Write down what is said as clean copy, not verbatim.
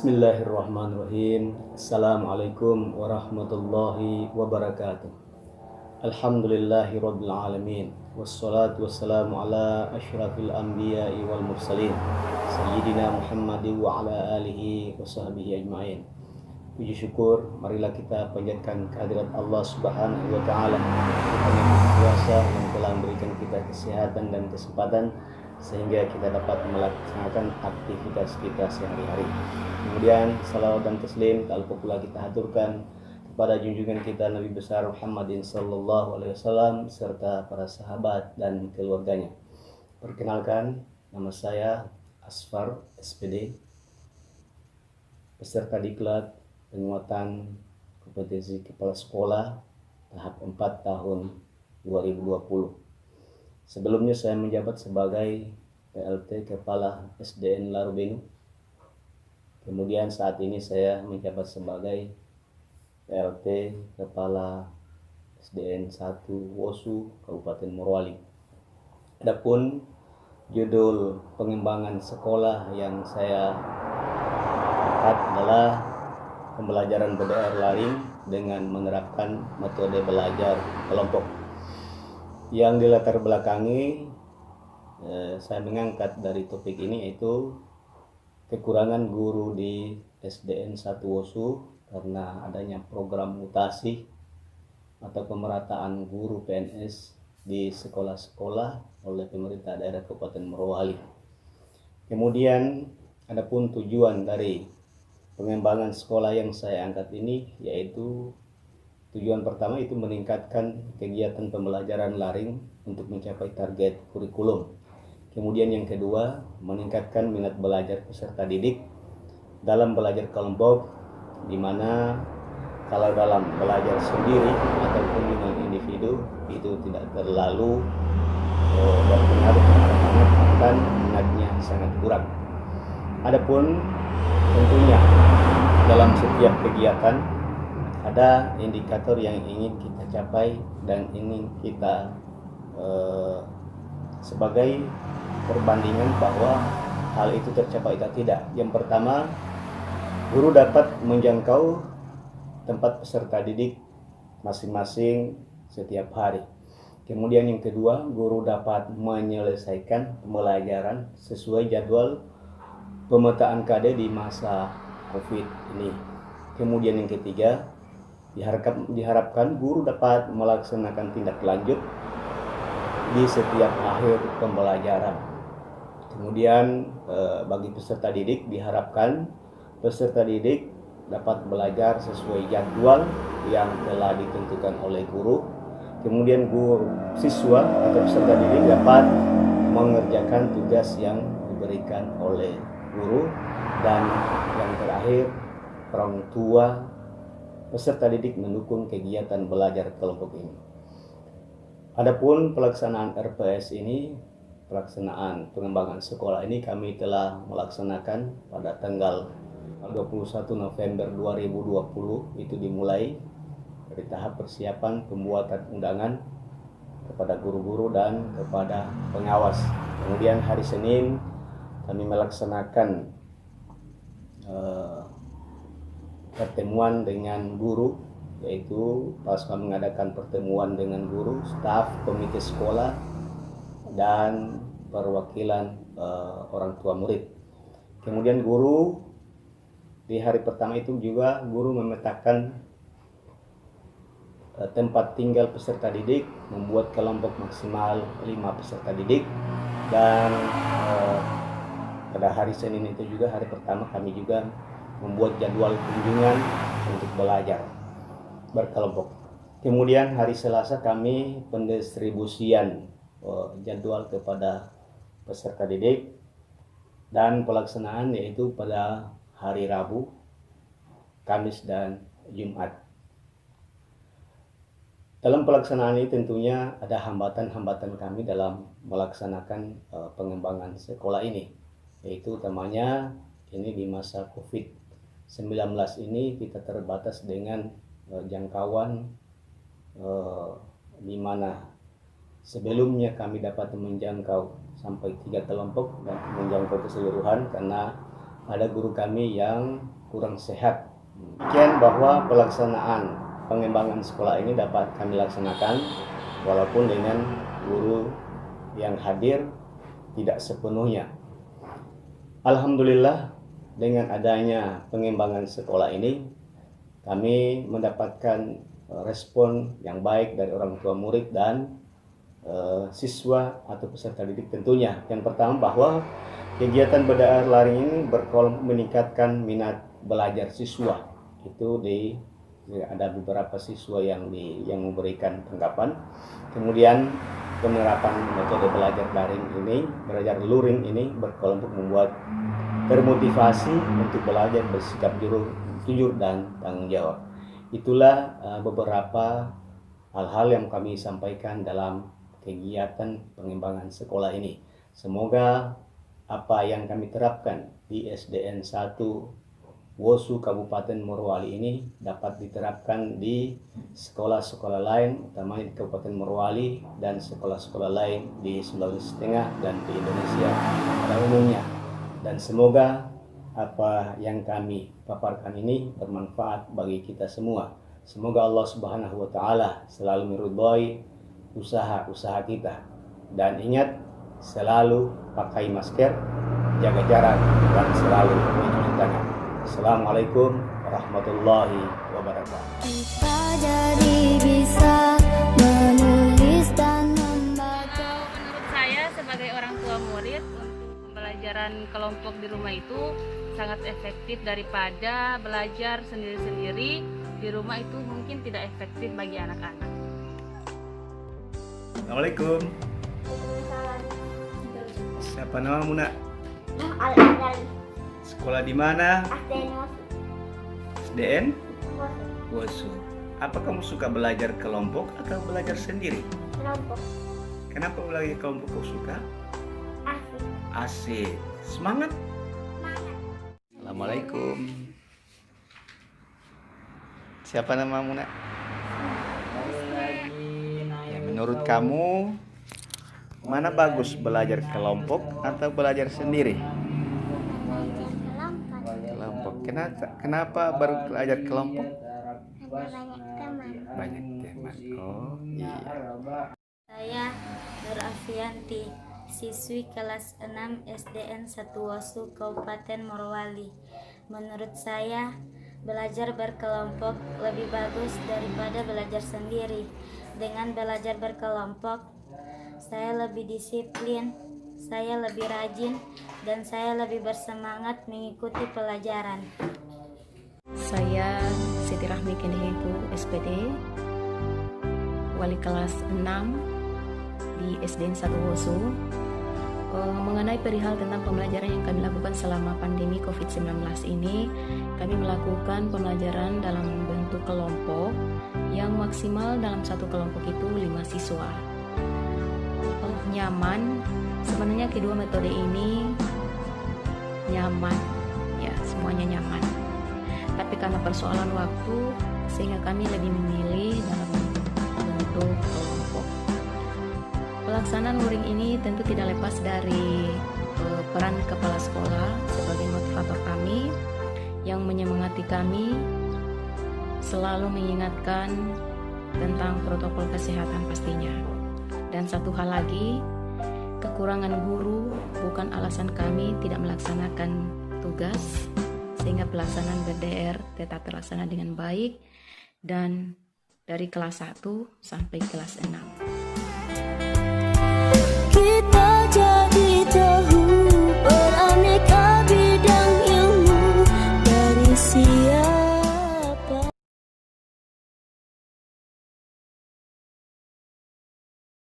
Bismillahirrahmanirrahim. Assalamualaikum warahmatullahi wabarakatuh. Alhamdulillahirabbil alamin. Wassalatu wassalamu ala asyrafil anbiya'i wal mursalin sayyidina Muhammadin wa ala alihi wa sahbihi ajma'in. Puji syukur marilah kita panjatkan kehadirat Allah Subhanahu wa taala yang berkuasa, yang telah memberikan kita kesehatan dan kesempatan sehingga kita dapat melaksanakan aktivitas kita sehari-hari. Kemudian salawat dan taslim tak lupa pula kita haturkan kepada junjungan kita Nabi besar Muhammadin sallallahu alaihi wasallam serta para sahabat dan keluarganya. Perkenalkan, nama saya Asfar SPD, peserta diklat penguatan kompetensi kepala sekolah tahap 4 tahun 2020. Sebelumnya saya menjabat sebagai PLT Kepala SDN Larubenu. Kemudian saat ini saya menjabat sebagai PLT Kepala SDN 1 Wosu Kabupaten Morowali. Adapun judul pengembangan sekolah yang saya angkat adalah pembelajaran BDR Laring dengan menerapkan metode belajar kelompok. Yang dilatar belakangi saya mengangkat dari topik ini yaitu kekurangan guru di SDN 1 Wosu karena adanya program mutasi atau pemerataan guru PNS di sekolah-sekolah oleh pemerintah daerah Kabupaten Morowali. Kemudian adapun tujuan dari pengembangan sekolah yang saya angkat ini yaitu tujuan pertama itu meningkatkan kegiatan pembelajaran laring untuk mencapai target kurikulum. Kemudian yang kedua, meningkatkan minat belajar peserta didik dalam belajar kelompok, di mana kalau dalam belajar sendiri ataupun dengan individu itu tidak terlalu berpengaruh karena akan minatnya sangat kurang. Adapun tentunya dalam setiap kegiatan ada indikator yang ingin kita capai dan ingin kita sebagai perbandingan bahwa hal itu tercapai atau tidak. Yang pertama, guru dapat menjangkau tempat peserta didik masing-masing setiap hari. Kemudian yang kedua, guru dapat menyelesaikan pembelajaran sesuai jadwal pemetaan KD di masa COVID ini. Kemudian yang ketiga, diharapkan guru dapat melaksanakan tindak lanjut di setiap akhir pembelajaran. Kemudian bagi peserta didik diharapkan peserta didik dapat belajar sesuai jadwal yang telah ditentukan oleh guru. Kemudian guru siswa atau peserta didik dapat mengerjakan tugas yang diberikan oleh guru. Dan yang terakhir, orang tua peserta didik mendukung kegiatan belajar kelompok ini. Adapun pelaksanaan RPS ini, pelaksanaan pengembangan sekolah ini kami telah melaksanakan pada tanggal 21 November 2020. Itu dimulai dari tahap persiapan pembuatan undangan kepada guru-guru dan kepada pengawas. Kemudian hari Senin kami melaksanakan pertemuan dengan guru, yaitu pasca mengadakan pertemuan dengan guru, staf, komite sekolah, dan perwakilan orang tua murid. Kemudian guru di hari pertama itu juga guru memetakan tempat tinggal peserta didik, membuat kelompok maksimal 5 peserta didik, dan pada hari Senin itu juga hari pertama kami juga membuat jadwal kunjungan untuk belajar berkelompok. Kemudian hari Selasa kami pendistribusian jadwal kepada peserta didik, dan pelaksanaan yaitu pada hari Rabu, Kamis, dan Jumat. Dalam pelaksanaan ini tentunya ada hambatan-hambatan kami dalam melaksanakan pengembangan sekolah ini, yaitu utamanya ini di masa COVID-19 ini kita terbatas dengan jangkauan di mana sebelumnya kami dapat menjangkau sampai 3 kelompok dan menjangkau keseluruhan karena ada guru kami yang kurang sehat. Demikian bahwa pelaksanaan pengembangan sekolah ini dapat kami laksanakan walaupun dengan guru yang hadir tidak sepenuhnya. Alhamdulillah, dengan adanya pengembangan sekolah ini kami mendapatkan respon yang baik dari orang tua murid dan siswa atau peserta didik tentunya. Yang pertama bahwa kegiatan belajar daring ini meningkatkan minat belajar siswa. Itu ada beberapa siswa yang memberikan tanggapan. Kemudian penerapan metode belajar daring ini, belajar luring ini berkelompok membuat termotivasi untuk belajar bersikap jujur dan tanggung jawab. Itulah beberapa hal-hal yang kami sampaikan dalam kegiatan pengembangan sekolah ini. Semoga apa yang kami terapkan di SDN 1 Wosu Kabupaten Morowali ini dapat diterapkan di sekolah-sekolah lain, utamanya di Kabupaten Morowali dan sekolah-sekolah lain di Sulawesi Tengah dan di Indonesia pada umumnya. Dan semoga apa yang kami paparkan ini bermanfaat bagi kita semua. Semoga Allah Subhanahu wa Ta'ala selalu meridhai usaha-usaha kita. Dan ingat, selalu pakai masker, jaga jarak, dan selalu mencuci tangan. Assalamualaikum warahmatullahi wabarakatuh. Kita jadi bisa menulis dan membaca. Menurut saya sebagai orang tua murid, untuk pembelajaran kelompok di rumah itu sangat efektif daripada belajar sendiri-sendiri di rumah. Itu mungkin tidak efektif bagi anak-anak. Assalamualaikum. Siapa nama Muna? Sekolah di mana? SDN Wosu. Apa kamu suka belajar kelompok atau belajar sendiri? Kelompok. Kenapa belajar kelompok kau suka? Asik. Semangat. Assalamualaikum. Siapa nama Muna? Ya, menurut kamu mana bagus, belajar kelompok atau belajar sendiri? Kelompok. Kenapa baru belajar kelompok? Banyak teman. Oh iya. Saya Nur Afianti, siswi kelas 6 SDN 1 Wosu Kabupaten Morowali. Menurut saya, belajar berkelompok lebih bagus daripada belajar sendiri. Dengan belajar berkelompok, saya lebih disiplin, saya lebih rajin, dan saya lebih bersemangat mengikuti pelajaran. Saya Siti Rahmi Kenehiku, SPD, wali kelas 6 di SDN 1 Wosu. Mengenai perihal tentang pembelajaran yang kami lakukan selama pandemi COVID-19 ini, kami melakukan pembelajaran dalam bentuk kelompok yang maksimal dalam satu kelompok itu 5 siswa. Nyaman, sebenarnya kedua metode ini nyaman, ya semuanya nyaman. Tapi karena persoalan waktu, sehingga kami lebih memilih dalam bentuk kelompok. Pelaksanaan luring ini tentu tidak lepas dari peran kepala sekolah sebagai motivator kami yang menyemangati kami, selalu mengingatkan tentang protokol kesehatan pastinya. Dan satu hal lagi, kekurangan guru bukan alasan kami tidak melaksanakan tugas, sehingga pelaksanaan BDR tetap terlaksana dengan baik dan dari kelas 1 sampai kelas 6.